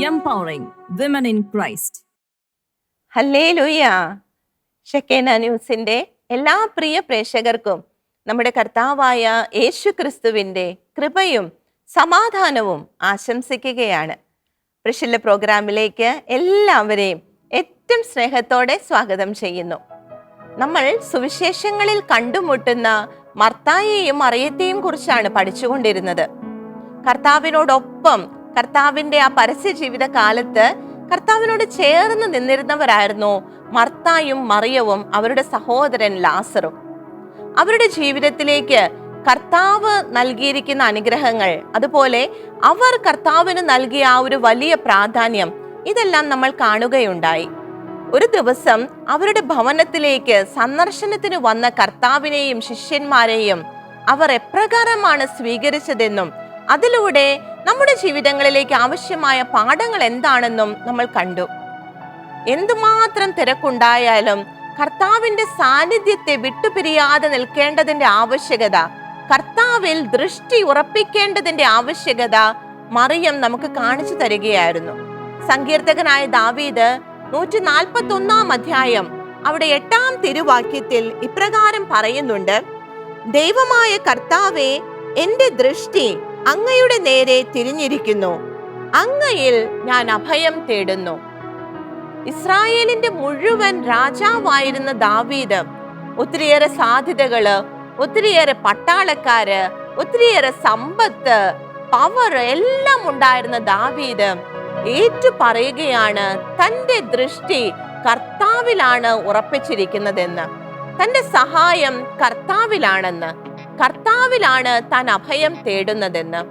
empowering women in Christ. Hallelujah. Shekinah ന്യൂസിന്റെ എല്ലാ പ്രിയ പ്രേക്ഷകർക്കും നമ്മുടെ കർത്താവായ യേശു ക്രിസ്തുവിന്റെ കൃപയും സമാധാനവും ആശംസിക്കുകയാണ്. പ്രശില്ല പ്രോഗ്രാമിലേക്ക് എല്ലാവരെയും ഏറ്റവും സ്നേഹത്തോടെ സ്വാഗതം ചെയ്യുന്നു. നമ്മൾ സുവിശേഷങ്ങളിൽ കണ്ടുമുട്ടുന്ന മർത്തായെയും മറിയത്തെയും കുറിച്ചാണ് പഠിച്ചുകൊണ്ടിരുന്നത്. കർത്താവിനോടൊപ്പം കർത്താവിന്റെ ആ പരസ്യ ജീവിത കാലത്ത് കർത്താവിനോട് ചേർന്ന് നിന്നിരുന്നവരായിരുന്നു മർത്തായും മറിയവും അവരുടെ സഹോദരൻ ലാസറും. അവരുടെ ജീവിതത്തിലേക്ക് കർത്താവ് നൽകിയിരിക്കുന്ന അനുഗ്രഹങ്ങൾ, അതുപോലെ അവർ കർത്താവിന് നൽകിയ ആ ഒരു വലിയ പ്രാധാന്യം, ഇതെല്ലാം നമ്മൾ കാണുകയുണ്ടായി. ഒരു ദിവസം അവരുടെ ഭവനത്തിലേക്ക് സന്ദർശനത്തിന് വന്ന കർത്താവിനെയും ശിഷ്യന്മാരെയും അവർ എപ്രകാരമാണ് സ്വീകരിച്ചതെന്നും അതിലൂടെ നമ്മുടെ ജീവിതങ്ങളിലേക്ക് ആവശ്യമായ പാഠങ്ങൾ എന്താണെന്നും നമ്മൾ കണ്ടു. എന്തുമാത്രം തിരക്കുണ്ടായാലും കർത്താവിന്റെ സാന്നിധ്യത്തെ വിട്ടുപിരിയാതെ നിൽക്കേണ്ടതിന്റെ ആവശ്യകത, കർത്താവിൽ ദൃഷ്ടി ഉറപ്പിക്കേണ്ടതിന്റെ ആവശ്യകത മറിയം നമുക്ക് കാണിച്ചു തരികയായിരുന്നു. സങ്കീർത്തകനായ ദാവീദ് 141 അധ്യായം അവിടെ 8 തിരുവാക്യത്തിൽ ഇപ്രകാരം പറയുന്നുണ്ട്: ദൈവമായ കർത്താവേ, എന്റെ ദൃഷ്ടി അങ്ങയുടെ നേരെ തിരിഞ്ഞിരിക്കുന്നു, അങ്ങയിൽ ഞാൻ അഭയം തേടുന്നു. ഇസ്രായേലിന്റെ മുഴുവൻ രാജാവായിരുന്ന ദാവീദ് ഒത്തിരിയേറെ സാധ്യതകള്, ഒത്തിരിയേറെ പട്ടാളക്കാര്, ഒത്തിരിയേറെ സമ്പത്ത്, പവർ എല്ലാം ഉണ്ടായിരുന്ന ദാവീദ് ഏറ്റു പറയുകയാണ് തന്റെ ദൃഷ്ടി കർത്താവിലാണ് ഉറപ്പിച്ചിരിക്കുന്നതെന്ന്, തന്റെ സഹായം കർത്താവിലാണെന്ന്, കർത്താവിലാണ് താൻ അഭയം തേടുന്നതെന്ന്.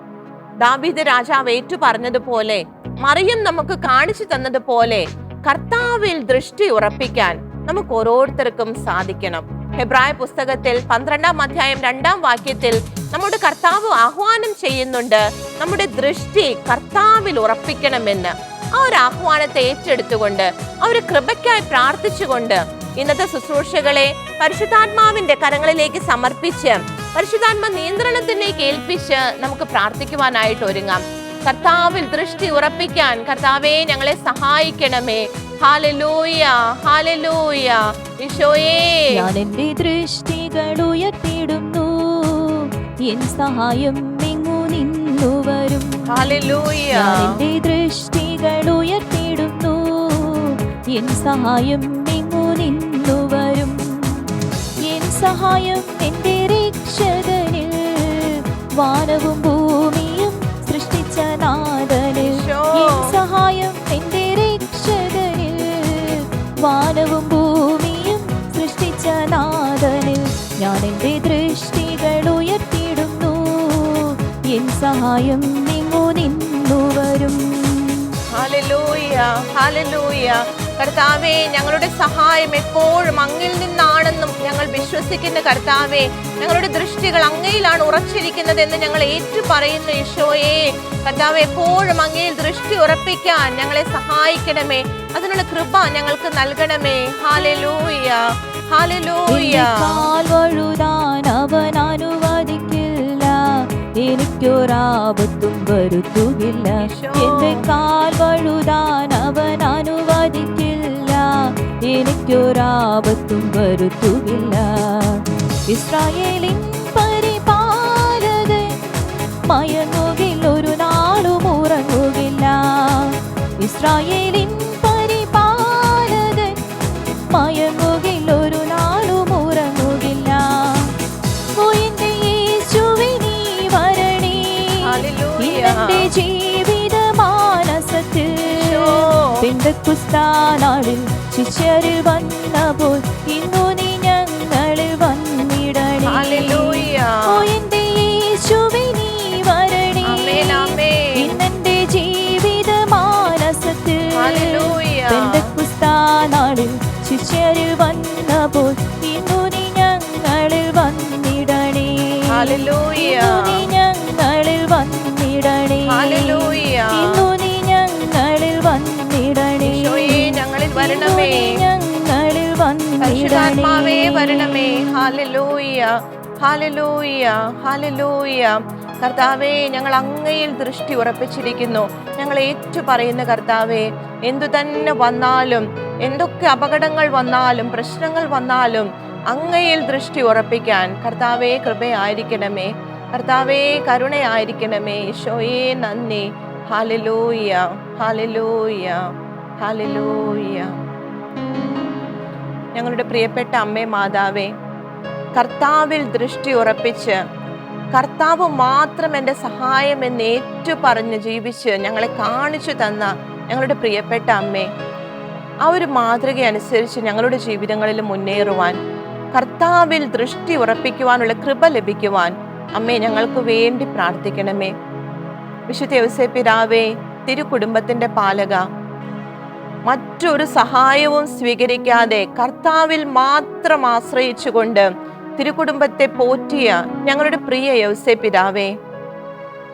ദാവീദ് രാജാവ് ഏറ്റു പറഞ്ഞതുപോലെ, മറിയം നമുക്ക് കാണിച്ചു തന്നതുപോലെ കർത്താവിൽ ദൃഷ്ടി ഉറപ്പിക്കാൻ നമുക്ക് ഓരോരുത്തർക്കും സാധിക്കണം. ഹെബ്രായ പുസ്തകത്തിൽ 12 അധ്യായം 2 വാക്യത്തിൽ നമ്മുടെ കർത്താവ് ആഹ്വാനം ചെയ്യുന്നുണ്ട്, നമ്മുടെ ദൃഷ്ടി കർത്താവിൽ ഉറപ്പിക്കണമെന്ന്. ആ ഒരു ആഹ്വാനത്തെ ഏറ്റെടുത്തുകൊണ്ട്, ആ ഒരു കൃപയ്ക്കായി പ്രാർത്ഥിച്ചുകൊണ്ട് ഇന്നത്തെ ശുശ്രൂഷകളെ പരിശുദ്ധാത്മാവിന്റെ കരങ്ങളിലേക്ക് സമർപ്പിച്ച് പരിശുദ്ധാത്മ നിയന്ത്രണത്തിലേക്ക് ഏൽപ്പിച്ച് നമുക്ക് പ്രാർത്ഥിക്കുവാനായിട്ട് ഒരുങ്ങാം. കർത്താവിൽ ദൃഷ്ടി ഉറപ്പിക്കാൻ കർത്താവേ ഞങ്ങളെ സഹായിക്കണമേ. Hallelujah, hallelujah. ഈശോയേ, ഞാൻ എൻ്റെ ദൃഷ്ടികൾ ഉയർത്തിയിടുന്നു, എൻ സഹായം എങ്ങു നിന്നു വരും. ഹല്ലേലൂയ. ഞാൻ എൻ്റെ ദൃഷ്ടികൾ ഉയർത്തിയിടുന്നു, എൻ സഹായം എങ്ങു നിന്നു വരും. എൻ സഹായം എൻ്റെ രക്ഷകനിൽ, വാനവും ഭൂമിയും സൃഷ്ടിച്ച നാഥനിൽ. എൻ സഹായം എൻ്റെ രക്ഷകനിൽ, വാനവും ഭൂമിയും സൃഷ്ടിച്ച നാഥനിൽ. ഞാൻ എൻ്റെ ദൃഷ്ടികൾ ഉയർത്തിയിടുന്നു, എൻ സഹായം എങ്ങു നിന്നു വരും. Hallelujah, hallelujah. കർത്താവേ, ഞങ്ങളുടെ സഹായം എപ്പോഴും അങ്ങിൽ നിന്നാണെന്നും ഞങ്ങൾ വിശ്വസിക്കുന്ന കർത്താവേ, ഞങ്ങളുടെ ദൃഷ്ടികൾ അങ്ങയിലാണ് ഉറച്ചിരിക്കുന്നതെന്ന് ഞങ്ങൾ ഏറ്റു പറയുന്നു. ഈശോയെ, കർത്താവേ, എപ്പോഴും അങ്ങയിൽ ദൃഷ്ടി ഉറപ്പിക്കാൻ ഞങ്ങളെ സഹായിക്കണമേ. അതിനുള്ള കൃപ ഞങ്ങൾക്ക് നൽകണമേ. Hallelujah, hallelujah. കാൽ വഴുതാൻ അവൻ അനുവദിക്കില്ല, എനിക്കൊരാപത്തും വരുത്തുകില്ല. എന്റെ കാൽ വഴുതാൻ അവൻ അനുവദിക്കില്ല, എനിക്കൊരാപത്തും വരുത്തുകില്ല. ഇസ്രായേലിൻ പരിപാലകൻ മയങ്ങുകിൽ, ഒരു നാളും ഉറങ്ങുകില്ല. ഇസ്രായേലിൻ പരിപാലകൻ മയങ്ങുകിൽ, ഒരു നാളും ഉറങ്ങുകില്ല. ഓ എന്റെ യേശുവേ, നീ വരണേ, ഇന്നെന്റെ ജീവിത മാനസത്തിൽ. പെന്തക്കോസ്താ നാളിൽ ശിഷ്യരിൽ വന്നപ്പോൾ ഇന്നു നീ ഞങ്ങളിൽ വന്നിടണേ. ഓ എന്റെ യേശുവേ, നീ വരണേ, ഇന്നെന്റെ ജീവിത മാനസത്തിൽ. പെന്തക്കോസ്താ നാളിൽ ശിഷ്യരിൽ വന്നപ്പോൾ ഇന്നു നീ ഞങ്ങളിൽ വന്നിടണേ. ഇന്നു നീ ഞങ്ങളിൽ വന്നിടണേ. ഇന്നു നീ ഞങ്ങളിൽ വന്നിടണേ. ഞങ്ങളിൽ വരണമേ, ഞങ്ങളിൽ പരിശുദ്ധാത്മാവേ വരണമേ. Hallelujah, hallelujah, hallelujah. കർത്താവേ, ഞങ്ങൾ അങ്ങയിൽ ദൃഷ്ടി ഉറപ്പിച്ചിരിക്കുന്നു. ഞങ്ങൾ ഞങ്ങൾ ഏറ്റു പറയുന്ന കർത്താവേ, എന്തു തന്നെ വന്നാലും, എന്തൊക്കെ അപകടങ്ങൾ വന്നാലും പ്രശ്നങ്ങൾ വന്നാലും അങ്ങയിൽ ദൃഷ്ടി ഉറപ്പിക്കാൻ കർത്താവേ കൃപയായിരിക്കണമേ, കർത്താവേ കരുണയായിരിക്കണമേ. ഈശോയേ നന്ദി. Hallelujah, hallelujah, hallelujah. ഞങ്ങളുടെ പ്രിയപ്പെട്ട അമ്മേ മാതാവേ, കർത്താവിൽ ദൃഷ്ടി ഉറപ്പിച്ച് കർത്താവ് മാത്രം എൻ്റെ സഹായം എന്ന് ഏറ്റു പറഞ്ഞ് ജീവിച്ച് ഞങ്ങളെ കാണിച്ചു തന്ന ഞങ്ങളുടെ പ്രിയപ്പെട്ട അമ്മേ, ആ ഒരു മാതൃക അനുസരിച്ച് ഞങ്ങളുടെ ജീവിതങ്ങളിൽ മുന്നേറുവാൻ, കർത്താവിൽ ദൃഷ്ടി ഉറപ്പിക്കുവാനുള്ള കൃപ ലഭിക്കുവാൻ അമ്മേ ഞങ്ങൾക്ക് വേണ്ടി പ്രാർത്ഥിക്കണമേ. വിശുദ്ധ ഔസേപ്പ് പിതാവേ, തിരുകുടുംബത്തിന്റെ പാലക, മറ്റൊരു സഹായവും സ്വീകരിക്കാതെ കർത്താവിൽ മാത്രം ആശ്രയിച്ചുകൊണ്ട് തിരുകുടുംബത്തെ പോറ്റിയ ഞങ്ങളുടെ പ്രിയ ഔസേപ്പ് പിതാവേ,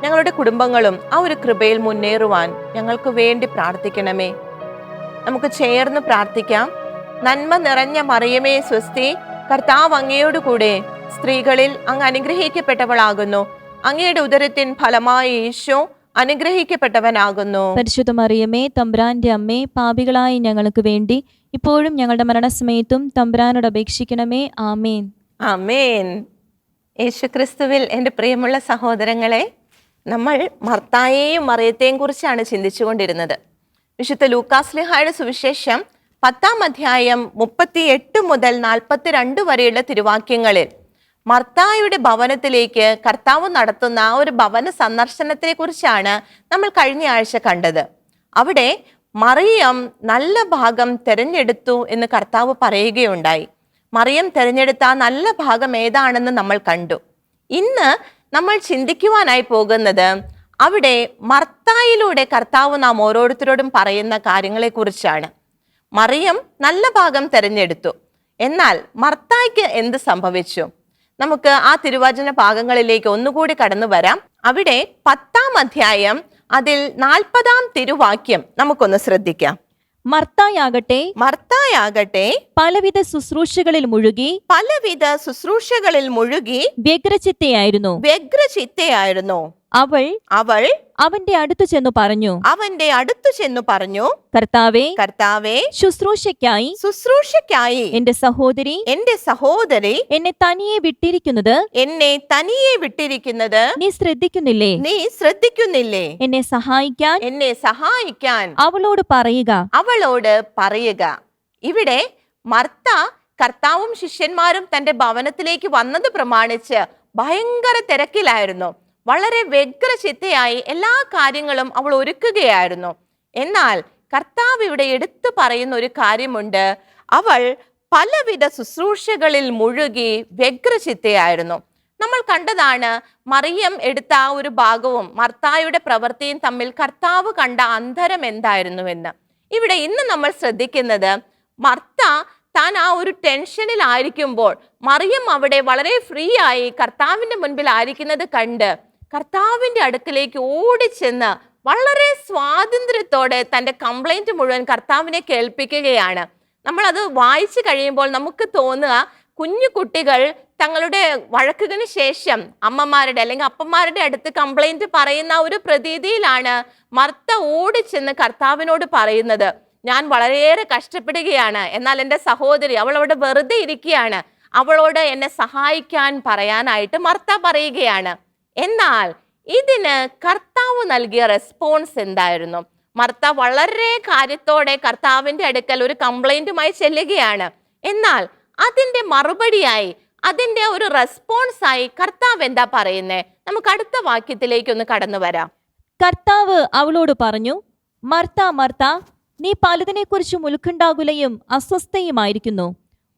ഞങ്ങളുടെ കുടുംബങ്ങളും ആ ഒരു കൃപയിൽ മുന്നേറുവാൻ ഞങ്ങൾക്ക് വേണ്ടി പ്രാർത്ഥിക്കണമേ. നമുക്ക് ചേർന്ന് പ്രാർത്ഥിക്കാം. നന്മ നിറഞ്ഞ മറിയമേ സ്വസ്തി, കർത്താവ് അങ്ങയോട് കൂടെ സ്ത്രീകളിൽ അങ്ങ് അനുഗ്രഹിക്കപ്പെട്ടവളാകുന്നു. അങ്ങയുടെ ഉദരത്തിൻ ഫലമായി ഈശോ അനുഗ്രഹിക്കപ്പെട്ടവനാകുന്നു. പരിശുദ്ധ മറിയമേ, തമ്പുരാന്റെ അമ്മേ, പാപികളായ ഞങ്ങൾക്ക് വേണ്ടി ഇപ്പോഴും ഞങ്ങളുടെ മരണസമയത്തും തമ്പുരാനോട് അപേക്ഷിക്കണമേ. ആമേൻ, ആമേൻ. യേശുക്രിസ്തുവിൽ എൻ്റെ പ്രിയമുള്ള സഹോദരങ്ങളെ, നമ്മൾ മർത്തായെയും മറിയത്തെയും കുറിച്ചാണ് ചിന്തിച്ചുകൊണ്ടിരുന്നത്. വിശുദ്ധ ലൂക്കാസ്ലിഹായുടെ സുവിശേഷം 10-ാം അധ്യായം 38 മുതൽ 42 വരെയുള്ള തിരുവാക്യങ്ങളിൽ മർത്തായുടെ ഭവനത്തിലേക്ക് കർത്താവ് നടത്തുന്ന ആ ഒരു ഭവന സന്ദർശനത്തെ കുറിച്ചാണ് നമ്മൾ കഴിഞ്ഞ ആഴ്ച കണ്ടത്. അവിടെ മറിയം നല്ല ഭാഗം തിരഞ്ഞെടുത്തു എന്ന് കർത്താവ് പറയുകയുണ്ടായി. മറിയം തിരഞ്ഞെടുത്ത ആ നല്ല ഭാഗം ഏതാണെന്ന് നമ്മൾ കണ്ടു. ഇന്ന് നമ്മൾ ചിന്തിക്കുവാനായി പോകുന്നത് അവിടെ മർത്തായിലൂടെ കർത്താവ് നാം ഓരോരുത്തരോടും പറയുന്ന കാര്യങ്ങളെക്കുറിച്ചാണ്. മറിയം നല്ല ഭാഗം തിരഞ്ഞെടുത്തു, എന്നാൽ മർത്തായ്ക്ക് എന്ത് സംഭവിച്ചു? നമുക്ക് ആ തിരുവചന ഭാഗങ്ങളിലേക്ക് ഒന്നുകൂടി കടന്നു വരാം. അവിടെ 10-ാം അധ്യായം അതിൽ 40-ാം തിരുവാക്യം നമുക്കൊന്ന് ശ്രദ്ധിക്കാം. മർത്തായാകട്ടെ പലവിധ ശുശ്രൂഷകളിൽ മുഴുകി വ്യഗ്രചിത്തയായിരുന്നു. അവൾ അവന്റെ അടുത്തു ചെന്നു പറഞ്ഞു, കർത്താവേ, ശുശ്രൂഷയ്ക്കായി എന്റെ സഹോദരി എന്നെ തനിയെ വിട്ടിരിക്കുന്നത് നീ ശ്രദ്ധിക്കുന്നില്ലേ? എന്നെ സഹായിക്കാൻ അവളോട് പറയുക. ഇവിടെ മർത്ത കർത്താവും ശിഷ്യന്മാരും തന്റെ ഭവനത്തിലേക്ക് വന്നത് പ്രമാണിച്ച് ഭയങ്കര തിരക്കിലായിരുന്നു. വളരെ വ്യഗ്രചിത്തയായി എല്ലാ കാര്യങ്ങളും അവൾ ഒരുക്കുകയായിരുന്നു. എന്നാൽ കർത്താവ് ഇവിടെ എടുത്തു പറയുന്ന ഒരു കാര്യമുണ്ട്. അവൾ പലവിധ ശുശ്രൂഷകളിൽ മുഴുകി വ്യഗ്രചിത്തയായിരുന്നു. നമ്മൾ കണ്ടതാണ് മറിയം എടുത്ത ആ ഒരു ഭാഗവും മർത്തായുടെ പ്രവൃത്തിയും തമ്മിൽ കർത്താവ് കണ്ട അന്തരം എന്തായിരുന്നുവെന്ന്. ഇവിടെ ഇന്ന് നമ്മൾ ശ്രദ്ധിക്കുന്നത്, മർത്ത താൻ ആ ഒരു ടെൻഷനിൽ ആയിരിക്കുമ്പോൾ മറിയം അവിടെ വളരെ ഫ്രീ ആയി കർത്താവിന്റെ മുൻപിൽ ആയിരിക്കുന്നത് കണ്ട് കർത്താവിന്റെ അടുക്കിലേക്ക് ഓടിച്ചെന്ന് വളരെ സ്വാതന്ത്ര്യത്തോടെ തൻ്റെ കംപ്ലൈന്റ് മുഴുവൻ കർത്താവിനെ കേൾപ്പിക്കുകയാണ്. നമ്മളത് വായിച്ചു കഴിയുമ്പോൾ നമുക്ക് തോന്നുക, കുഞ്ഞു കുട്ടികൾ തങ്ങളുടെ വഴക്കുകളിന് ശേഷം അമ്മമാരുടെ അല്ലെങ്കിൽ അപ്പന്മാരുടെ അടുത്ത് കംപ്ലൈന്റ് പറയുന്ന ഒരു പ്രതീതിയിലാണ് മർത്ത ഓടിച്ചെന്ന് കർത്താവിനോട് പറയുന്നത്. ഞാൻ വളരെയേറെ കഷ്ടപ്പെടുകയാണ്, എന്നാൽ എൻ്റെ സഹോദരി അവൾ അവിടെ വെറുതെ ഇരിക്കുകയാണ്, അവളോട് എന്നെ സഹായിക്കാൻ പറയാനായിട്ട് മർത്ത പറയുകയാണ്. എന്നാൽ ഇതിന് കർത്താവ് നൽകിയ റെസ്പോൺസ് എന്തായിരുന്നു? മർത്ത വളരെ കാര്യത്തോടെ കർത്താവിന്റെ അടുക്കൽ ഒരു കംപ്ലൈന്റുമായി ചെല്ലുകയാണ്. എന്നാൽ അതിന്റെ മറുപടിയായി, അതിന്റെ ഒരു റെസ്പോൺസായി കർത്താവ് എന്താ പറയുന്നേ? നമുക്ക് അടുത്ത വാക്യത്തിലേക്ക് ഒന്ന് കടന്നു വരാം. കർത്താവ് അവളോട് പറഞ്ഞു, മർത്ത മർത്ത, നീ പലതിനെക്കുറിച്ചും ഉത്കണ്ഠാകുലയും അസ്വസ്ഥയുമായിരിക്കുന്നു.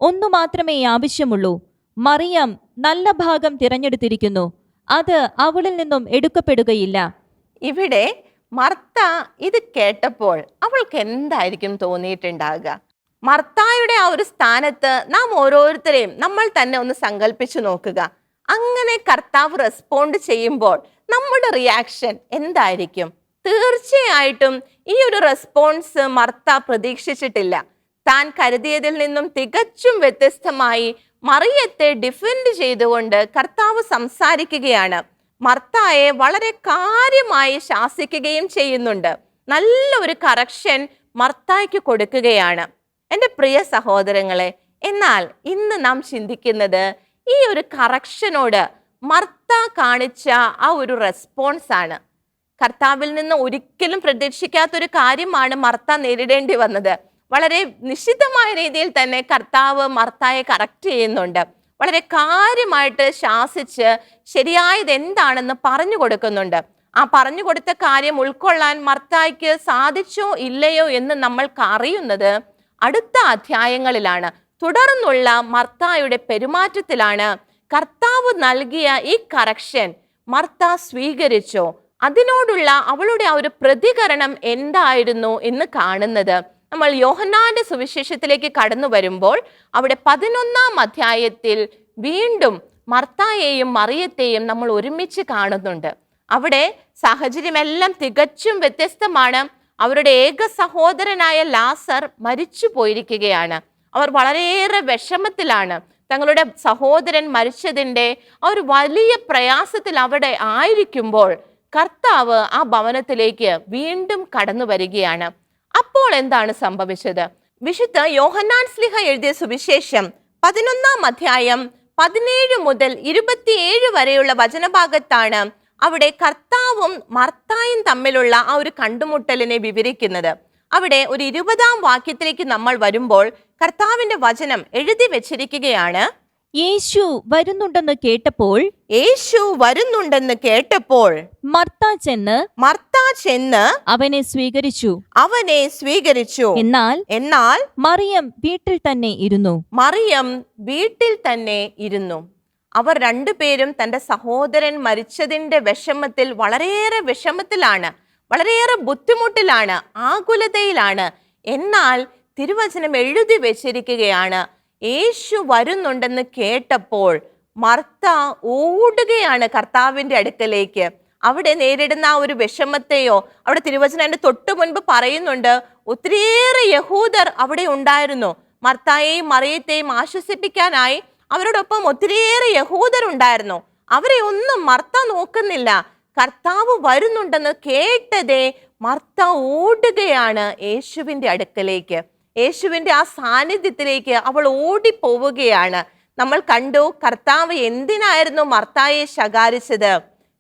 ഒന്നു മാത്രമേ ആവശ്യമുള്ളൂ. മറിയം നല്ല ഭാഗം തിരഞ്ഞെടുത്തിരിക്കുന്നു, അത് അവളിൽ നിന്നും എടുക്കപ്പെടുകയില്ല. ഇവിടെ മർത്ത ഇത് കേട്ടപ്പോൾ അവൾക്ക് എന്തായിരിക്കും തോന്നിയിട്ടുണ്ടാകുക? മർത്തായുടെ ആ ഒരു സ്ഥാനത്ത് നാം ഓരോരുത്തരെയും നമ്മൾ തന്നെ ഒന്ന് സങ്കല്പിച്ചു നോക്കുക. അങ്ങനെ കർത്താവ് റെസ്പോണ്ട് ചെയ്യുമ്പോൾ നമ്മുടെ റിയാക്ഷൻ എന്തായിരിക്കും? തീർച്ചയായിട്ടും ഈ ഒരു റെസ്പോൺസ് മർത്ത പ്രതീക്ഷിച്ചിട്ടില്ല. താൻ കരുതിയതിൽ നിന്നും തികച്ചും വ്യത്യസ്തമായി മറിയത്തെ ഡിഫെൻഡ് ചെയ്തുകൊണ്ട് കർത്താവ് സംസാരിക്കുകയാണ്. മർത്തായെ വളരെ കാര്യമായി ശാസിക്കുകയും ചെയ്യുന്നുണ്ട്. നല്ല ഒരു കറക്ഷൻ മർത്തായ്ക്ക് കൊടുക്കുകയാണ്. എൻ്റെ പ്രിയ സഹോദരങ്ങളെ, എന്നാൽ ഇന്ന് നാം ചിന്തിക്കുന്നത് ഈ ഒരു കറക്ഷനോട് മർത്ത കാണിച്ച ആ ഒരു റെസ്പോൺസ് ആണ്. കർത്താവിൽ നിന്ന് ഒരിക്കലും പ്രതീക്ഷിക്കാത്തൊരു കാര്യമാണ് മർത്ത നേരിടേണ്ടി വന്നത്. വളരെ നിശ്ചിതമായ രീതിയിൽ തന്നെ കർത്താവ് മർത്തായെ കറക്റ്റ് ചെയ്യുന്നുണ്ട്. വളരെ കാര്യമായിട്ട് ശാസിച്ച് ശരിയായത് എന്താണെന്ന് പറഞ്ഞു കൊടുക്കുന്നുണ്ട്. ആ പറഞ്ഞു കൊടുത്ത കാര്യം ഉൾക്കൊള്ളാൻ മർത്തായ്ക്ക് സാധിച്ചോ ഇല്ലയോ എന്ന് നമ്മൾക്ക് അറിയുന്നത് അടുത്ത അധ്യായങ്ങളിലാണ്. തുടർന്നുള്ള മർത്തായുടെ പെരുമാറ്റത്തിലാണ് കർത്താവ് നൽകിയ ഈ കറക്ഷൻ മർത്ത സ്വീകരിച്ചോ, അതിനോടുള്ള അവളുടെ ആ ഒരു പ്രതികരണം എന്തായിരുന്നു എന്ന് കാണുന്നത്. നമ്മൾ യോഹന്നാന്റെ സുവിശേഷത്തിലേക്ക് കടന്നു വരുമ്പോൾ അവിടെ 11-ാം അധ്യായത്തിൽ വീണ്ടും മർത്തായെയും മറിയത്തെയും നമ്മൾ ഒരുമിച്ച് കാണുന്നുണ്ട്. അവിടെ സാഹചര്യമെല്ലാം തികച്ചും വ്യത്യസ്തമാണ്. അവരുടെ ഏക സഹോദരനായ ലാസർ മരിച്ചു പോയിരിക്കുകയാണ്. അവർ വളരെയേറെ വിഷമത്തിലാണ്. തങ്ങളുടെ സഹോദരൻ മരിച്ചതിൻ്റെ ആ ഒരു വലിയ പ്രയാസത്തിൽ അവിടെ ആയിരിക്കുമ്പോൾ കർത്താവ് ആ ഭവനത്തിലേക്ക് വീണ്ടും കടന്നു വരികയാണ്. അപ്പോൾ എന്താണ് സംഭവിച്ചത്? വിശുദ്ധ യോഹന്നാൻ ശ്ലീഹ എഴുതിയ സുവിശേഷം 11-ാം അധ്യായം 17 മുതൽ 27 വരെയുള്ള വചനഭാഗത്താണ് അവിടെ കർത്താവും മർത്തായും തമ്മിലുള്ള ആ ഒരു കണ്ടുമുട്ടലിനെ വിവരിക്കുന്നത്. അവിടെ ഒരു 20-ാം വാക്യത്തിലേക്ക് നമ്മൾ വരുമ്പോൾ കർത്താവിന്റെ വചനം എഴുതി വെച്ചിരിക്കുകയാണ്. യേശു വരുന്നുണ്ടെന്ന് കേട്ടപ്പോൾ മർത്ത ചെന്ന് അവനെ സ്വീകരിച്ചു. എന്നാൽ മറിയം വീട്ടിൽ തന്നെ ഇരുന്നു. അവർ രണ്ടുപേരും തന്റെ സഹോദരൻ മരിച്ചതിന്റെ വിഷമത്തിൽ വളരെയേറെ വിഷമത്തിലാണ്, വളരെയേറെ ബുദ്ധിമുട്ടിലാണ്, ആകുലതയിലാണ്. എന്നാൽ തിരുവചനം എഴുതി വെച്ചിരിക്കുകയാണ്, യേശു വരുന്നുണ്ടെന്ന് കേട്ടപ്പോൾ മർത്ത ഓടുകയാണ് കർത്താവിന്റെ അടുക്കലേക്ക്. അവിടെ നേരിടുന്ന ആ ഒരു വിഷമത്തെയോ, അവിടെ തിരുവചനം അതിന്റെ തൊട്ടു മുൻപ് പറയുന്നുണ്ട്, ഒത്തിരിയേറെ യഹൂദർ അവിടെ ഉണ്ടായിരുന്നു. മർത്തായെയും മറിയത്തെയും ആശ്വസിപ്പിക്കാനായി അവരോടൊപ്പം ഒത്തിരിയേറെ യഹൂദർ ഉണ്ടായിരുന്നു. അവരെ ഒന്നും മർത്ത നോക്കുന്നില്ല. കർത്താവ് വരുന്നുണ്ടെന്ന് കേട്ടതേ മർത്ത ഓടുകയാണ് യേശുവിന്റെ അടുക്കലേക്ക്. യേശുവിന്റെ ആ സാന്നിധ്യത്തിലേക്ക് അവൾ ഓടിപ്പോവുകയാണ്. നമ്മൾ കണ്ടു കർത്താവ് എന്തിനായിരുന്നു മർത്തായെ ശകാരിച്ചത്.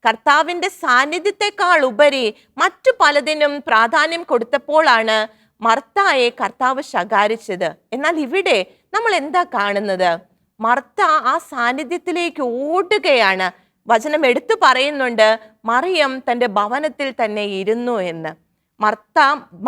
കർത്താവിന്റെ സാന്നിധ്യത്തെക്കാൾ ഉപരി മറ്റു പലതിനും പ്രാധാന്യം കൊടുത്തപ്പോഴാണ് മർത്തായെ കർത്താവ് ശകാരിച്ചത്. എന്നാൽ ഇവിടെ നമ്മൾ എന്താ കാണുന്നത്? മർത്ത ആ സാന്നിധ്യത്തിലേക്ക് ഓടുകയാണ്. വചനം എടുത്തു പറയുന്നുണ്ട്, മറിയം തൻ്റെ ഭവനത്തിൽ തന്നെ ഇരുന്നു എന്ന്. മർത്ത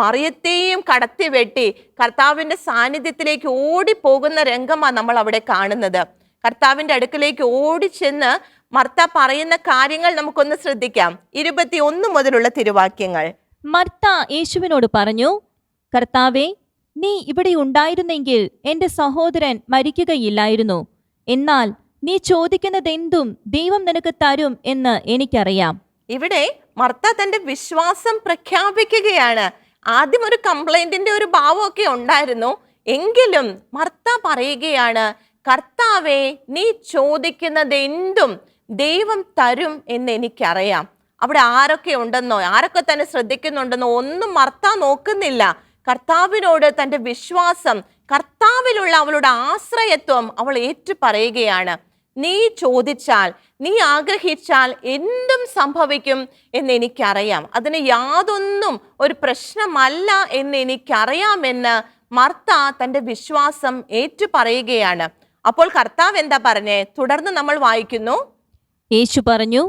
മറിയത്തെയും കടത്തി വെട്ടി കർത്താവിന്റെ സാന്നിധ്യത്തിലേക്ക് ഓടിപ്പോകുന്ന രംഗമാണ് നമ്മൾ അവിടെ കാണുന്നത്. കർത്താവിന്റെ അടുക്കലേക്ക് ഓടിച്ചെന്ന് മർത്ത പറയുന്ന കാര്യങ്ങൾ നമുക്കൊന്ന് ശ്രദ്ധിക്കാം. 21 മുതലുള്ള തിരുവാക്യങ്ങൾ. മർത്ത യേശുവിനോട് പറഞ്ഞു, കർത്താവേ, നീ ഇവിടെ ഉണ്ടായിരുന്നെങ്കിൽ എൻ്റെ സഹോദരൻ മരിക്കുകയില്ലായിരുന്നു. എന്നാൽ നീ ചോദിക്കുന്നതെന്തും ദൈവം നിനക്ക് തരും എന്ന് എനിക്കറിയാം. ഇവിടെ മർത്ത തന്റെ വിശ്വാസം പ്രഖ്യാപിക്കുകയാണ്. ആദ്യം ഒരു കംപ്ലൈന്റിന്റെ ഒരു ഭാവമൊക്കെ ഉണ്ടായിരുന്നു. എങ്കിലും മർത്ത പറയുകയാണ്, കർത്താവേ, നീ ചോദിക്കുന്നതെന്തും ദൈവം തരും എന്ന് എനിക്കറിയാം. അവിടെ ആരൊക്കെ ഉണ്ടെന്നോ, ആരൊക്കെ തന്നെ ശ്രദ്ധിക്കുന്നുണ്ടെന്നോ ഒന്നും മർത്ത നോക്കുന്നില്ല. കർത്താവിനോട് തൻ്റെ വിശ്വാസം, കർത്താവിലുള്ള അവളുടെ ആശ്രയത്വം അവൾ ഏറ്റു പറയുകയാണ്. നീ ചോദിച്ചാൽ, നീ ആഗ്രഹിച്ചാൽ എന്തും സംഭവിക്കും എന്ന് എനിക്കറിയാം. അതിന് യാതൊന്നും ഒരു പ്രശ്നമല്ല എന്ന് എനിക്കറിയാമെന്ന് മർത്ത തൻ്റെ വിശ്വാസം ഏറ്റു പറയുകയാണ്. അപ്പോൾ കർത്താവ് എന്താ പറഞ്ഞേ? തുടർന്ന് നമ്മൾ വായിക്കുന്നു. യേശു പറഞ്ഞു,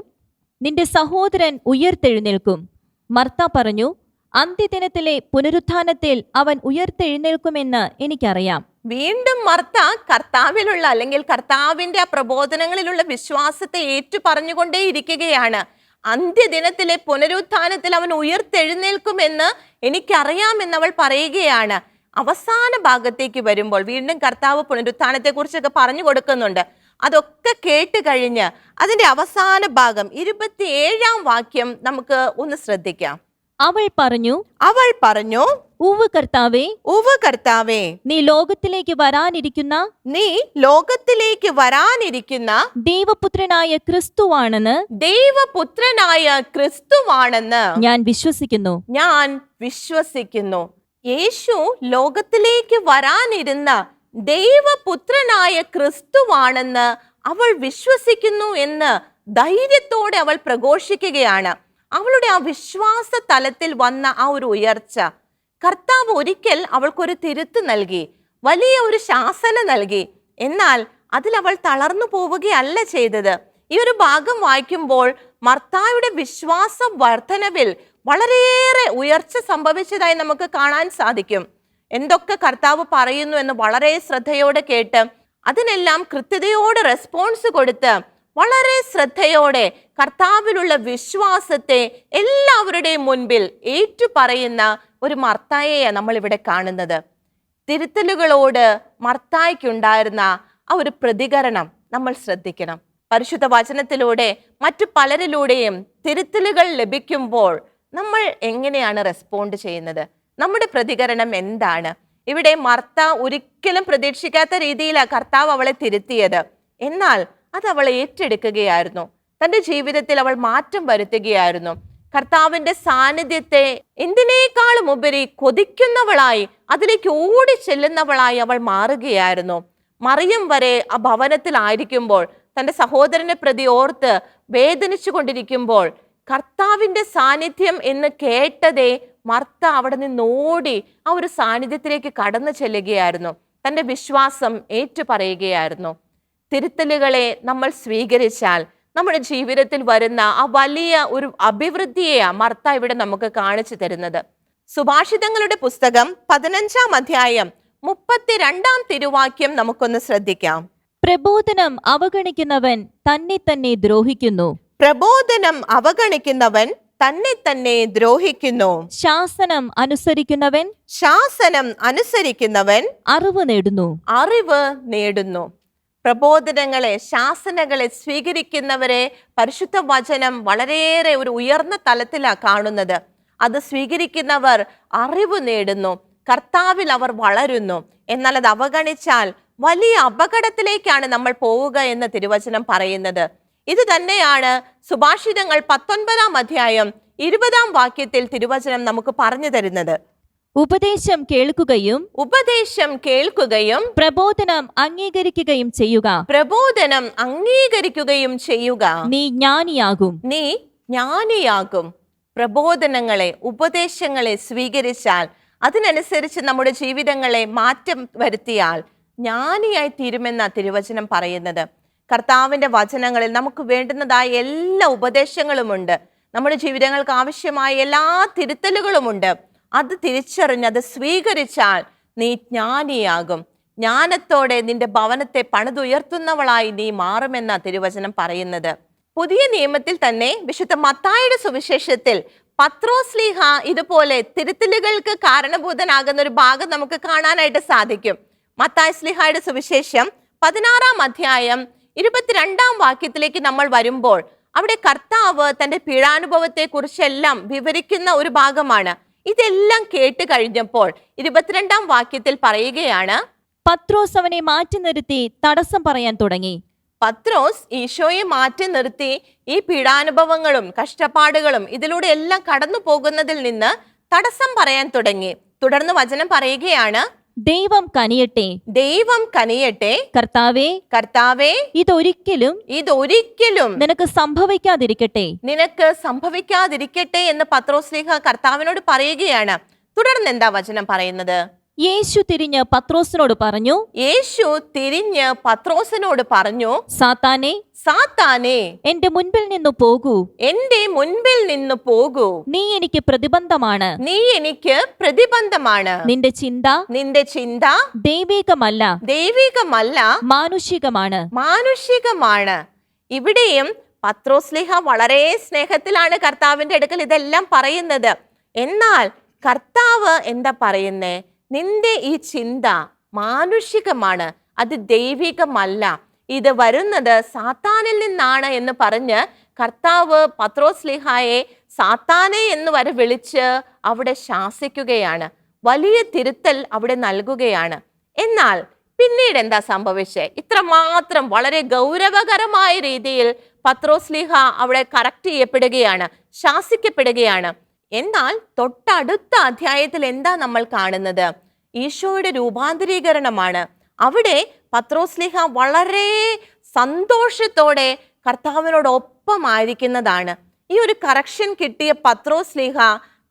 നിന്റെ സഹോദരൻ ഉയർത്തെഴുന്നേൽക്കും. മർത്ത പറഞ്ഞു, അന്ത്യദിനത്തിലെ പുനരുത്ഥാനത്തിൽ അവൻ ഉയർത്തെഴുന്നേൽക്കുമെന്ന് എനിക്കറിയാം. വീണ്ടും മർത്ത കർത്താവിലുള്ള അല്ലെങ്കിൽ കർത്താവിന്റെ ആ പ്രബോധനങ്ങളിലുള്ള വിശ്വാസത്തെ ഏറ്റു പറഞ്ഞുകൊണ്ടേ ഇരിക്കുകയാണ്. അന്ത്യദിനത്തിലെ പുനരുത്ഥാനത്തിൽ അവൻ ഉയർത്തെഴുന്നേൽക്കുമെന്ന് എനിക്കറിയാമെന്ന് അവൾ പറയുകയാണ്. അവസാന ഭാഗത്തേക്ക് വരുമ്പോൾ വീണ്ടും കർത്താവ് പുനരുത്ഥാനത്തെ കുറിച്ചൊക്കെ പറഞ്ഞു കൊടുക്കുന്നുണ്ട്. അതൊക്കെ കേട്ട് കഴിഞ്ഞ് അതിന്റെ അവസാന ഭാഗം 27-ാം വാക്യം നമുക്ക് ഒന്ന് ശ്രദ്ധിക്കാം. അവൾ പറഞ്ഞു, അവൾ പറഞ്ഞു, ഉവ്വ് കർത്താവേ, ഉവ്വ് കർത്താവേ, നീ ലോകത്തിലേക്ക് വരാനിരിക്കുന്ന നീ ലോകത്തിലേക്ക് വരാനിരിക്കുന്ന ദൈവപുത്രനായ ക്രിസ്തുവാണെന്ന് ദൈവപുത്രനായ ക്രിസ്തുവാണെന്ന് ഞാൻ വിശ്വസിക്കുന്നു. ഞാൻ വിശ്വസിക്കുന്നു. യേശു ലോകത്തിലേക്ക് വരാനിരുന്ന ദൈവപുത്രനായ ക്രിസ്തുവാണെന്ന് അവൾ വിശ്വസിക്കുന്നു എന്ന് ധൈര്യത്തോടെ അവൾ പ്രഘോഷിക്കുകയാണ്. അവളുടെ ആ വിശ്വാസ തലത്തിൽ വന്ന ആ ഒരു ഉയർച്ച, കർത്താവ് ഒരിക്കൽ അവൾക്കൊരു തിരുത്ത് നൽകി, വലിയ ഒരു ശാസന നൽകി. എന്നാൽ അതിൽ അവൾ തളർന്നു പോവുകയല്ല ചെയ്തത്. ഈ ഒരു ഭാഗം വായിക്കുമ്പോൾ മർത്തായുടെ വിശ്വാസ വർധനവിൽ വളരെയേറെ ഉയർച്ച സംഭവിച്ചതായി നമുക്ക് കാണാൻ സാധിക്കും. എന്തൊക്കെ കർത്താവ് പറയുന്നു എന്ന് വളരെ ശ്രദ്ധയോടെ കേട്ട് അതിനെല്ലാം കൃത്യതയോടെ റെസ്പോൺസ് കൊടുത്ത് വളരെ ശ്രദ്ധയോടെ കർത്താവിലുള്ള വിശ്വാസത്തെ എല്ലാവരുടെയും മുൻപിൽ ഏറ്റുപറയുന്ന ഒരു മർത്തായെയാണ് നമ്മൾ ഇവിടെ കാണുന്നത്. തിരുത്തലുകളോട് മർത്തായ്ക്കുണ്ടായിരുന്ന ആ ഒരു പ്രതികരണം നമ്മൾ ശ്രദ്ധിക്കണം. പരിശുദ്ധ വചനത്തിലൂടെ മറ്റു പലരിലൂടെയും തിരുത്തലുകൾ ലഭിക്കുമ്പോൾ നമ്മൾ എങ്ങനെയാണ് റെസ്പോണ്ട് ചെയ്യുന്നത്? നമ്മുടെ പ്രതികരണം എന്താണ്? ഇവിടെ മർത്ത ഒരിക്കലും പ്രതീക്ഷിക്കാത്ത രീതിയിലാണ് കർത്താവ് അവളെ തിരുത്തിയത്. എന്നാൽ അത് അവൾ ഏറ്റെടുക്കുകയായിരുന്നു. തൻ്റെ ജീവിതത്തിൽ അവൾ മാറ്റം വരുത്തുകയായിരുന്നു. കർത്താവിന്റെ സാന്നിധ്യത്തെ എന്തിനേക്കാളും ഉപരി കൊതിക്കുന്നവളായി, അതിലേക്ക് ഓടി ചെല്ലുന്നവളായി അവൾ മാറുകയായിരുന്നു. മറിയം വരെ ആ ഭവനത്തിലായിരിക്കുമ്പോൾ തൻ്റെ സഹോദരനെ പ്രതി ഓർത്ത് വേദനിച്ചു കൊണ്ടിരിക്കുമ്പോൾ കർത്താവിന്റെ സാന്നിധ്യം എന്ന് കേട്ടതേ മർത്ത അവിടെ നിന്നോടി ആ ഒരു സാന്നിധ്യത്തിലേക്ക് കടന്നു ചെല്ലുകയായിരുന്നു. തൻ്റെ വിശ്വാസം ഏറ്റുപറയുകയായിരുന്നു. തിരുത്തലുകളെ നമ്മൾ സ്വീകരിച്ചാൽ നമ്മുടെ ജീവിതത്തിൽ വരുന്ന ആ വലിയ ഒരു അഭിവൃദ്ധിയെയാണ് മർത്ത ഇവിടെ നമുക്ക് കാണിച്ചു തരുന്നത്. സുഭാഷിതങ്ങളുടെ പുസ്തകം 15-ാം അധ്യായം 32-ാം തിരുവാക്യം നമുക്കൊന്ന് ശ്രദ്ധിക്കാം. പ്രബോധനം അവഗണിക്കുന്നവൻ തന്നെ തന്നെ ദ്രോഹിക്കുന്നു. പ്രബോധനം അവഗണിക്കുന്നവൻ തന്നെ തന്നെ ദ്രോഹിക്കുന്നു. ശാസനം അനുസരിക്കുന്നവൻ അറിവ് നേടുന്നു. അറിവ് നേടുന്നു. പ്രബോധനങ്ങളെ, ശാസനകളെ സ്വീകരിക്കുന്നവരെ പരിശുദ്ധ വചനം വളരെയേറെ ഒരു ഉയർന്ന തലത്തിലാണ് കാണുന്നത്. അത് സ്വീകരിക്കുന്നവർ അറിവ് നേടുന്നു, കർത്താവിൽ അവർ വളരുന്നു. എന്നാൽ അത് അവഗണിച്ചാൽ വലിയ അപകടത്തിലേക്കാണ് നമ്മൾ പോവുക എന്ന് തിരുവചനം പറയുന്നത്. ഇത് തന്നെയാണ് സുഭാഷിതങ്ങൾ 19-ാം അധ്യായം 20-ാം വാക്യത്തിൽ തിരുവചനം നമുക്ക് പറഞ്ഞു തരുന്നത്. ഉപദേശം കേൾക്കുകയും പ്രബോധനം അംഗീകരിക്കുകയും ചെയ്യുക. നീ ജ്ഞാനിയാകും. പ്രബോധനങ്ങളെ, ഉപദേശങ്ങളെ സ്വീകരിച്ചാൽ, അതിനനുസരിച്ച് നമ്മുടെ ജീവിതങ്ങളെ മാറ്റം വരുത്തിയാൽ ജ്ഞാനിയായി തീരുമെന്ന തിരുവചനം പറയുന്നത്. കർത്താവിന്റെ വചനങ്ങളിൽ നമുക്ക് വേണ്ടുന്നതായ എല്ലാ ഉപദേശങ്ങളുമുണ്ട്. നമ്മുടെ ജീവിതങ്ങൾക്ക് ആവശ്യമായ എല്ലാ തിരുത്തലുകളുമുണ്ട്. അത് തിരിച്ചറിഞ്ഞ് അത് സ്വീകരിച്ചാൽ നീ ജ്ഞാനിയാകും. ജ്ഞാനത്തോടെ നിന്റെ ഭവനത്തെ പണിതുയർത്തുന്നവളായി നീ മാറുമെന്ന തിരുവചനം പറയുന്നത്. പുതിയ നിയമത്തിൽ തന്നെ വിശുദ്ധ മത്തായിയുടെ സുവിശേഷത്തിൽ പത്രോസ്ലീഹ ഇതുപോലെ തിരുത്തലുകൾക്ക് കാരണഭൂതനാകുന്ന ഒരു ഭാഗം നമുക്ക് കാണാനായിട്ട് സാധിക്കും. മത്തായി സ്ലീഹായുടെ സുവിശേഷം 16-ാം അധ്യായം 22-ാം വാക്യത്തിലേക്ക് നമ്മൾ വരുമ്പോൾ അവിടെ കർത്താവ് തന്റെ പീഡാനുഭവത്തെ കുറിച്ചെല്ലാം വിവരിക്കുന്ന ഒരു ഭാഗമാണ്. ഇതെല്ലാം കേട്ട് കഴിഞ്ഞപ്പോൾ 22-ാം വാക്യത്തിൽ പറയുകയാണ്, പത്രോസ് അവനെ മാറ്റി നിർത്തി തടസ്സം പറയാൻ തുടങ്ങി. പത്രോസ് ഈശോയെ മാറ്റി നിർത്തി ഈ പീഡാനുഭവങ്ങളും കഷ്ടപ്പാടുകളും ഇതിലൂടെ എല്ലാം കടന്നു പോകുന്നതിൽ നിന്ന് തടസ്സം പറയാൻ തുടങ്ങി. തുടർന്ന് വചനം പറയുകയാണ്, ദൈവം കനിയട്ടെ കർത്താവേ ഇതൊരിക്കലും നിനക്ക് സംഭവിക്കാതിരിക്കട്ടെ എന്ന് പത്രോസ്ലീഹ കർത്താവിനോട് പറയുകയാണ്. തുടർന്ന് എന്താ വചനം പറയുന്നത്? യേശു തിരിഞ്ഞ് പത്രോസിനോട് പറഞ്ഞു, സാത്താനേ എന്റെ മുൻപിൽ നിന്നു പോകൂ. നീ എനിക്ക് പ്രതിബന്ധമാണ്. നിന്റെ ചിന്ത ദൈവികമല്ല മാനുഷികമാണ്. ഇവിടെയും പത്രോസ്ലീഹ വളരെ സ്നേഹത്തിലാണ് കർത്താവിന്റെ അടുക്കൽ ഇതെല്ലാം പറയുന്നത്. എന്നാൽ കർത്താവ് എന്താ പറയുന്നേ? നിന്റെ ഈ ചിന്ത മാനുഷികമാണ്, അത് ദൈവികമല്ല, ഇത് വരുന്നത് സാത്താനിൽ നിന്നാണ് എന്ന് പറഞ്ഞ് കർത്താവ് പത്രോസ്ലീഹായെ സാത്താനെ എന്ന് വരെ വിളിച്ച് അവിടെ ശാസിക്കുകയാണ്. വലിയ തിരുത്തൽ അവിടെ നൽകുകയാണ്. എന്നാൽ പിന്നീട് എന്താ സംഭവിച്ചേ? ഇത്രമാത്രം വളരെ ഗൗരവകരമായ രീതിയിൽ പത്രോസ്ലീഹ അവിടെ കറക്റ്റ് ചെയ്യപ്പെടുകയാണ്, ശാസിക്കപ്പെടുകയാണ്. എന്നാൽ തൊട്ടടുത്ത അധ്യായത്തിൽ എന്താ നമ്മൾ കാണുന്നത്? ഈശോയുടെ രൂപാന്തരീകരണമാണ്. അവിടെ പത്രോസ്ലീഹ വളരെ സന്തോഷത്തോടെ കർത്താവിനോടൊപ്പമായിരിക്കുന്നതാണ്. ഈ ഒരു കറക്ഷൻ കിട്ടിയ പത്രോസ്ലീഹ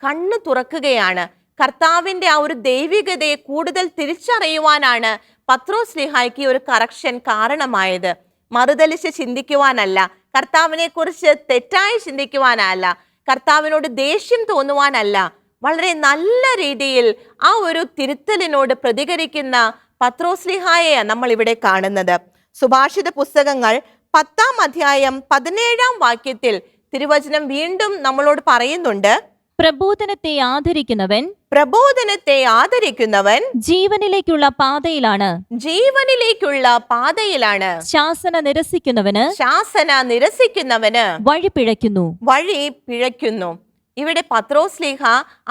കണ്ണു തുറക്കുകയാണ്. കർത്താവിന്റെ ആ ഒരു ദൈവികതയെ കൂടുതൽ തിരിച്ചറിയുവാനാണ് പത്രോസ്ലീഹായ്ക്ക് ഈ ഒരു കറക്ഷൻ കാരണമായത്. മറുതലിച്ച് ചിന്തിക്കുവാനല്ല, കർത്താവിനെ കുറിച്ച് തെറ്റായി ചിന്തിക്കുവാനല്ല, കർത്താവിനോട് ദേഷ്യം തോന്നുവാനല്ല, വളരെ നല്ല രീതിയിൽ ആ ഒരു തിരുത്തലിനോട് പ്രതികരിക്കുന്ന പത്രോസ്ലീഹായെ നമ്മൾ ഇവിടെ കാണുന്നത്. സുഭാഷിത പുസ്തകങ്ങൾ 10-ാം അധ്യായം 17-ാം വാക്യത്തിൽ തിരുവചനം വീണ്ടും നമ്മളോട് പറയുന്നുണ്ട്, പ്രബോധനത്തെ ആദരിക്കുന്നവൻ ജീവനിലേക്കുള്ള പാതയിലാണ്. ശാസന നിരസിക്കുന്നവന് വഴി പിഴയ്ക്കുന്നു. ഇവിടെ പത്രോസ്ലീഹ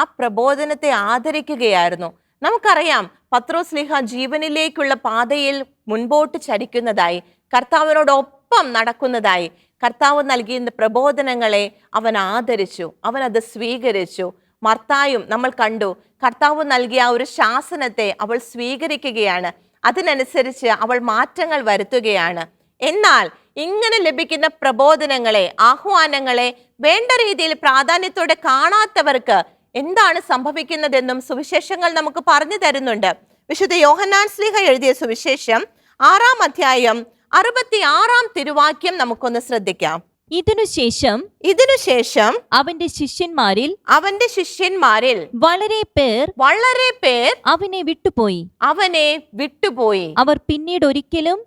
ആ പ്രബോധനത്തെ ആദരിക്കുകയായിരുന്നു. നമുക്കറിയാം, പത്രോസ്ലീഹ ജീവനിലേക്കുള്ള പാതയിൽ മുൻപോട്ട് ചരിക്കുന്നതായി, കർത്താവിനോടൊപ്പം നടക്കുന്നതായി. കർത്താവ് നൽകിയ പ്രബോധനങ്ങളെ അവൻ ആദരിച്ചു, അവൻ അത് സ്വീകരിച്ചു. മർത്തായും നമ്മൾ കണ്ടു, കർത്താവ് നൽകിയ ആ ഒരു ശാസനത്തെ അവൾ സ്വീകരിക്കുകയാണ്. അതിനനുസരിച്ച് അവൾ മാറ്റങ്ങൾ വരുത്തുകയാണ്. എന്നാൽ ഇങ്ങനെ ലഭിക്കുന്ന പ്രബോധനങ്ങളെ, ആഹ്വാനങ്ങളെ വേണ്ട രീതിയിൽ പ്രാധാന്യത്തോടെ കാണാത്തവർക്ക് എന്താണ് സംഭവിക്കുന്നതെന്നും സുവിശേഷങ്ങൾ നമുക്ക് പറഞ്ഞു തരുന്നുണ്ട്. വിശുദ്ധ യോഹന്നാൻ ശ്ലീഹ എഴുതിയ സുവിശേഷം 6-ാം അധ്യായം 66-ാം തിരുവാക്യം നമുക്കൊന്ന് ശ്രദ്ധിക്കാം. ഇതിനുശേഷം അവന്റെ ശിഷ്യന്മാരിൽ വളരെ പേർ അവനെ വിട്ടുപോയി. അവർ പിന്നീട് ഒരിക്കലും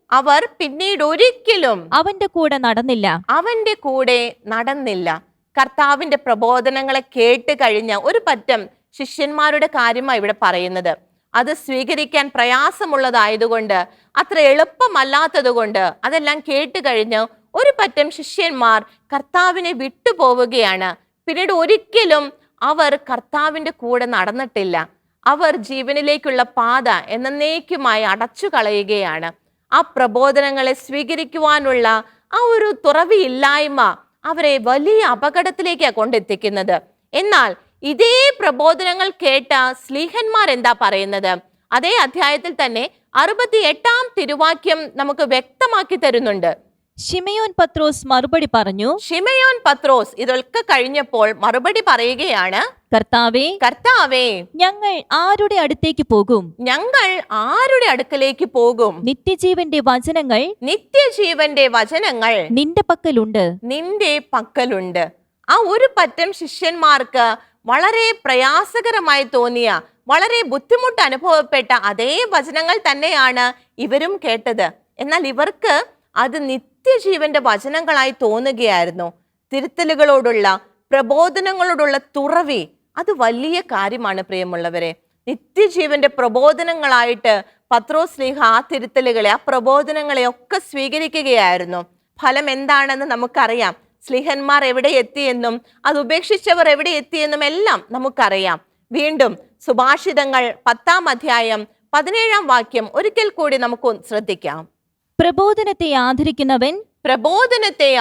അവന്റെ കൂടെ നടന്നില്ല. കർത്താവിന്റെ പ്രബോധനങ്ങളെ കേട്ട് കഴിഞ്ഞ ഒരു പറ്റം ശിഷ്യന്മാരുടെ കാര്യമാണ് ഇവിടെ പറയുന്നത്. അത് സ്വീകരിക്കാൻ പ്രയാസമുള്ളതായതുകൊണ്ട്, അത്ര എളുപ്പമല്ലാത്തതുകൊണ്ട് അതെല്ലാം കേട്ട് കഴിഞ്ഞ് ഒരു പറ്റം ശിഷ്യന്മാർ കർത്താവിനെ വിട്ടുപോവുകയാണ്. പിന്നീട് ഒരിക്കലും അവർ കർത്താവിന്റെ കൂടെ നടന്നിട്ടില്ല. അവർ ജീവനിലേക്കുള്ള പാത എന്നേക്കുമായി അടച്ചു കളയുകയാണ്. ആ പ്രബോധനങ്ങളെ സ്വീകരിക്കുവാനുള്ള ആ ഒരു തുറവിയില്ലായ്മ അവരെ വലിയ അപകടത്തിലേക്കാണ് കൊണ്ടെത്തിക്കുന്നത്. എന്നാൽ ഇതേ പ്രബോധനങ്ങൾ കേട്ട സ്ലീഹന്മാർ എന്താ പറയുന്നത്? അതേ അധ്യായത്തിൽ തന്നെ 68-ാം തിരുവാക്യം നമുക്ക് വ്യക്തമാക്കി തരുന്നുണ്ട്. ശിമയോൻ പത്രോസ് ഇതൊക്കെ കഴിഞ്ഞപ്പോൾ മറുപടി പറയുകയാണ്, കർത്താവേ, ഞങ്ങൾ ആരുടെ അടുക്കലേക്ക് പോകും? നിത്യജീവന്റെ വചനങ്ങൾ നിന്റെ പക്കലുണ്ട്. ആ ഒരു പറ്റം ശിഷ്യന്മാർക്ക് വളരെ പ്രയാസകരമായി തോന്നിയ, വളരെ ബുദ്ധിമുട്ട് അനുഭവപ്പെട്ട അതേ വചനങ്ങൾ തന്നെയാണ് ഇവരും കേട്ടത്. എന്നാൽ ഇവർക്ക് അത് നിത്യജീവന്റെ വചനങ്ങളായി തോന്നുകയായിരുന്നു. തിരുത്തലുകളോടുള്ള, പ്രബോധനങ്ങളോടുള്ള തുറവി അത് വലിയ കാര്യമാണ് പ്രിയമുള്ളവരെ. നിത്യജീവന്റെ പ്രബോധനങ്ങളായിട്ട് പത്രോസ്ലീഹ ആ തിരുത്തലുകളെ, ആ പ്രബോധനങ്ങളെ ഒക്കെ സ്വീകരിക്കുകയായിരുന്നു. ഫലം എന്താണെന്ന് നമുക്കറിയാം. സ്ലീഹന്മാർ എവിടെ എത്തിയെന്നും അത് ഉപേക്ഷിച്ചവർ എവിടെ എത്തിയെന്നും എല്ലാം നമുക്കറിയാം. വീണ്ടും സുഭാഷിതങ്ങൾ 10-ാം അധ്യായം 17-ാം വാക്യം ഒരിക്കൽ കൂടി നമുക്ക് ശ്രദ്ധിക്കാം. പ്രബോധനത്തെ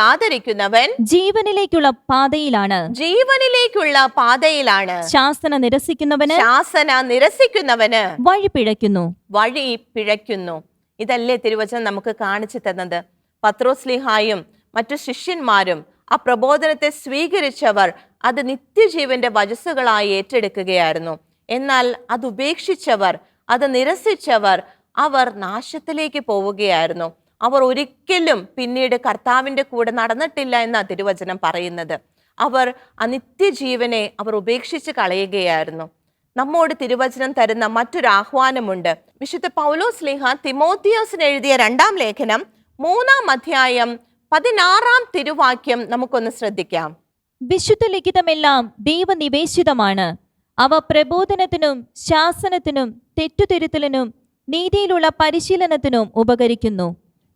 ആദരിക്കുന്നവൻ ജീവനിലേക്കുള്ള പാതയിലാണ്. ശാസന നിരസിക്കുന്നവന് വഴി പിഴയ്ക്കുന്നു. ഇതല്ലേ തിരുവചനം നമുക്ക് കാണിച്ചു തന്നത്? പത്രോസ്ലീഹായും മറ്റു ശിഷ്യന്മാരും ആ പ്രബോധനത്തെ സ്വീകരിച്ചവർ അത് നിത്യജീവന്റെ വചസ്സുകളായി ഏറ്റെടുക്കുകയായിരുന്നു. എന്നാൽ അത് ഉപേക്ഷിച്ചവർ, അത് നിരസിച്ചവർ, അവർ നാശത്തിലേക്ക് പോവുകയായിരുന്നു. അവർ ഒരിക്കലും പിന്നീട് കർത്താവിന്റെ കൂടെ നടന്നിട്ടില്ല എന്നാണ് തിരുവചനം പറയുന്നത്. അവർ ആ നിത്യജീവനെ അവർ ഉപേക്ഷിച്ച് കളയുകയായിരുന്നു. നമ്മോട് തിരുവചനം തരുന്ന മറ്റൊരു ആഹ്വാനമുണ്ട്. വിശുദ്ധ പൗലോസ്ലീഹ തിമോത്തിയോസിന് എഴുതിയ 2-ാം ലേഖനം 3-ാം അധ്യായം 16-ാം തിരുവാക്യം നമുക്കൊന്ന് ശ്രദ്ധിക്കാം. വിശുദ്ധ ലിഖിതമെല്ലാം ദൈവനിവേശിതമാണ്. അവ പ്രബോധനത്തിനും ശാസനത്തിനും തെറ്റുതിരുത്തലിനും നീതിയിലുള്ള പരിശീലനത്തിനും ഉപകരിക്കുന്നു.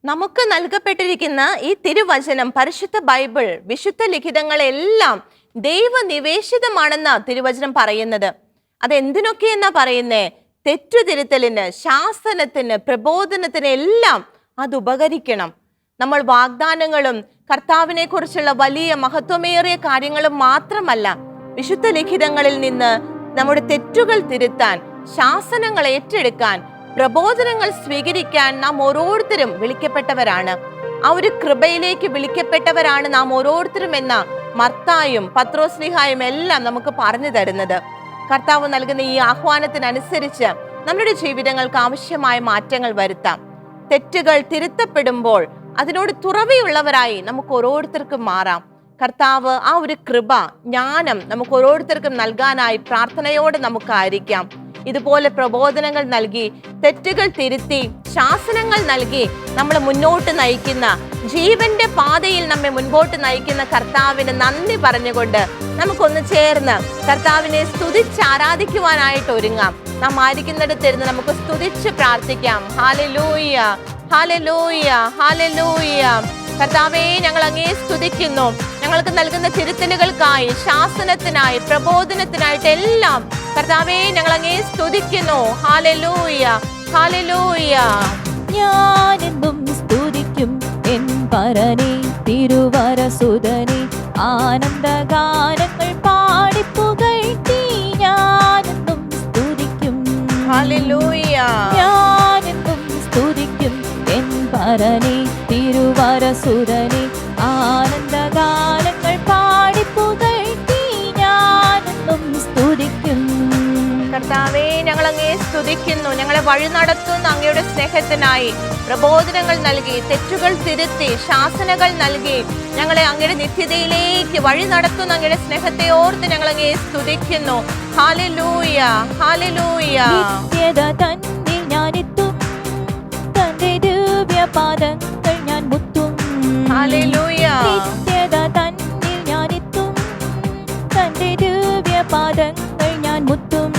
നമുക്ക് നൽകപ്പെട്ടിരിക്കുന്ന ഈ തിരുവചനം, പരിശുദ്ധ ബൈബിൾ, വിശുദ്ധ ലിഖിതങ്ങളെല്ലാം ദൈവനിവേശിതമാണെന്നാ തിരുവചനം പറയുന്നത്. അതെന്തിനൊക്കെ എന്നാ പറയുന്നേ? തെറ്റുതിരുത്തലിന്, ശാസനത്തിന്, പ്രബോധനത്തിന് എല്ലാം അത് ഉപകരിക്കണം. നമ്മൾ വാഗ്ദാനങ്ങളും കർത്താവിനെ കുറിച്ചുള്ള വലിയ മഹത്വമേറിയ കാര്യങ്ങളും മാത്രമല്ല, വിശുദ്ധ ലിഖിതങ്ങളിൽ നിന്ന് നമ്മുടെ തെറ്റുകൾ തിരുത്താൻ, ശാസനങ്ങൾ ഏറ്റെടുക്കാൻ, പ്രബോധനങ്ങൾ സ്വീകരിക്കാൻ നാം ഓരോരുത്തരും വിളിക്കപ്പെട്ടവരാണ്. ആ ഒരു കൃപയിലേക്ക് വിളിക്കപ്പെട്ടവരാണ് നാം ഓരോരുത്തരും എന്ന മർത്തായും പത്രോസ്ലീഹായും എല്ലാം നമുക്ക് പറഞ്ഞു തരുന്നത്. കർത്താവ് നൽകുന്ന ഈ ആഹ്വാനത്തിനനുസരിച്ച് നമ്മുടെ ജീവിതങ്ങൾക്ക് ആവശ്യമായ മാറ്റങ്ങൾ വരുത്താം. തെറ്റുകൾ തിരുത്തപ്പെടുമ്പോൾ അതിനോട് തുറവിയുള്ളവരായി നമുക്ക് ഓരോരുത്തർക്കും മാറാം. കർത്താവ് ആ ഒരു കൃപ, ജ്ഞാനം നമുക്ക് ഓരോരുത്തർക്കും നൽകാനായി പ്രാർത്ഥനയോടെ നമുക്കായിരിക്കാം. ഇതുപോലെ പ്രബോധനങ്ങൾ നൽകി, തെറ്റുകൾ തിരുത്തി, ശാസനങ്ങൾ നൽകി നമ്മളെ മുന്നോട്ട് നയിക്കുന്ന, ജീവന്റെ പാതയിൽ നമ്മെ മുൻപോട്ട് നയിക്കുന്ന കർത്താവിന് നന്ദി പറഞ്ഞുകൊണ്ട് നമുക്കൊന്ന് ചേർന്ന് കർത്താവിനെ സ്തുതിച്ച് ആരാധിക്കുവാനായിട്ട് ഒരുങ്ങാം. നാം ആയിരിക്കുന്നിടത്തിരുന്ന് നമുക്ക് സ്തുതിച്ച് പ്രാർത്ഥിക്കാം. Hallelujah, hallelujah, hallelujah. കർത്താവേ, ഞങ്ങൾ അങ്ങേ സ്തുതിക്കുന്നു. ഞങ്ങൾക്ക് നൽകുന്ന തിരുത്തലുകൾക്കായി, ശാസനത്തിനായി, പ്രബോധനത്തിനായിട്ട് എല്ലാം കർത്താവേ ഞങ്ങൾ അങ്ങേ സ്തുതിക്കുന്നു. Hallelujah, hallelujah. ഞാനെന്നും സ്തുതിക്കും എൻ പരനെ, തിരുവരസുതനെ, ആനന്ദഗാനങ്ങൾ പാടിപ്പുകഴ്ത്തി ഞാനെന്നും സ്തുതിക്കും. ഹല്ലേലൂയ. ഞാനെന്നും സ്തുതിക്കും എൻ പരനെ, തിരുവരസുതനെ, ആനന്ദഗാനങ്ങൾ പാടിപ്പുകഴ്ത്തി ഞാനെന്നും സ്തുതിക്കും. കർത്താവേ, ഞങ്ങൾ അങ്ങേ സ്തുതിക്കുന്നു. ഞങ്ങളെ വഴി നടത്തുന്ന അങ്ങയുടെ സ്നേഹത്തിനായി പ്രബോധനങ്ങൾ നൽകി, തെറ്റുകൾ തിരുത്തി, ശാസനകൾ നൽകി ഞങ്ങളെ അങ്ങയുടെ നിത്യതയിലേക്ക് വഴി നടത്തുന്ന അങ്ങയുടെ സ്നേഹത്തെ ഓർത്ത് ഞങ്ങൾ അങ്ങേ സ്തുതിക്കുന്നു. Hallelujah, hallelujah. നിത്യത തന്നിൽ ഞാനെത്തും, തന്റെ ദിവ്യപാദങ്ങൾ ഞാൻ മുത്തും. ഹല്ലേലൂയ. നിത്യത തന്നിൽ ഞാനെത്തും, തന്റെ ദിവ്യപാദങ്ങൾ ഞാൻ മുത്തും.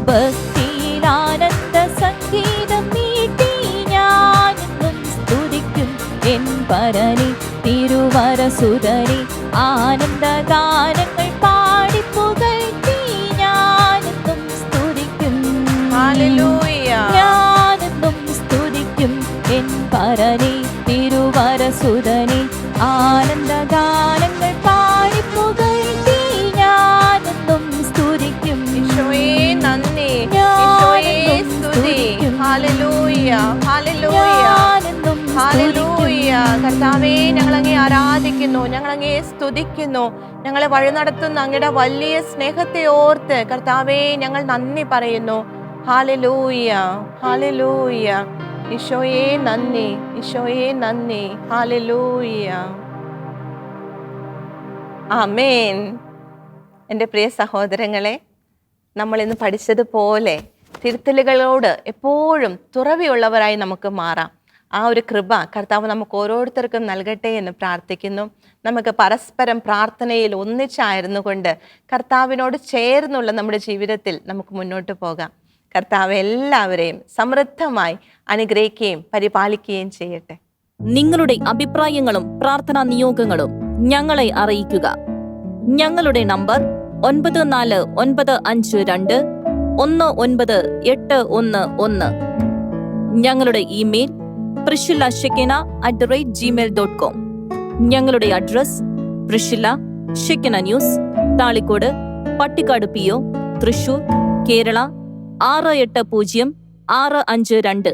ഭക്തിയിൽ ആനന്ദ സംഗീതം മീട്ടി ഞാനെന്നും സ്തുതിക്കും എൻ പരനെ, തിരുവരസുതനെ, ആനന്ദഗാനങ്ങൾ പാടിപ്പുകഴ്ത്തി ഞാനെന്നും സ്തുതിക്കും. ഹല്ലേലൂയ. ഞാനെന്നും സ്തുതിക്കും എൻ പരനെ, തിരുവരസുതനെ, ആനന്ദഗാനങ്ങൾ പാടിപ്പുകഴ്ത്തി ഞാനെന്നും സ്തുതിക്കും. ഈശോയേ നന്ദി, ഈശോയേ സ്തുതി. Hallelujah, hallelujah, hallelujah. കർത്താവേ, ഞങ്ങൾ അങ്ങേ ആരാധിക്കുന്നു, ഞങ്ങൾ അങ്ങേ സ്തുതിക്കുന്നു. ഞങ്ങളെ വഴി നടത്തുന്ന അങ്ങയുടെ വലിയ സ്നേഹത്തെ ഓർത്ത് കർത്താവേ ഞങ്ങൾ നന്ദി പറയുന്നു. Hallelujah, hallelujah. ഈശോയേ നന്ദി, ഈശോയേ നന്ദി. ഹല്ലേലൂയ. ആമേൻ. എൻ്റെ പ്രിയ സഹോദരങ്ങളെ, നമ്മൾ ഇന്ന് പഠിച്ചതുപോലെ തിരുത്തലുകളോട് എപ്പോഴും തുറവിയുള്ളവരായി നമുക്ക് മാറാം. ആ ഒരു കൃപ കർത്താവ് നമുക്ക് ഓരോരുത്തർക്കും നൽകട്ടെ എന്ന് പ്രാർത്ഥിക്കുന്നു. നമുക്ക് പരസ്പരം പ്രാർത്ഥനയിൽ ഒന്നിച്ചായിരുന്നു കൊണ്ട് കർത്താവിനോട് ചേർന്നുള്ള നമ്മുടെ ജീവിതത്തിൽ നമുക്ക് മുന്നോട്ട് പോകാം. കർത്താവ് എല്ലാവരെയും സമൃദ്ധമായി അനുഗ്രഹിക്കുകയും പരിപാലിക്കുകയും ചെയ്യട്ടെ. നിങ്ങളുടെ അഭിപ്രായങ്ങളും പ്രാർത്ഥനാ നിയോഗങ്ങളും ഞങ്ങളെ അറിയിക്കുക. ഞങ്ങളുടെ നമ്പർ 9495219811. ഞങ്ങളുടെ ഇമെയിൽ priscilla@gmail.com. ഞങ്ങളുടെ address പ്രിഷില്ല ഷെക്കന news, Thalikkode, Pattikkad PO, Thrissur, Kerala 680652.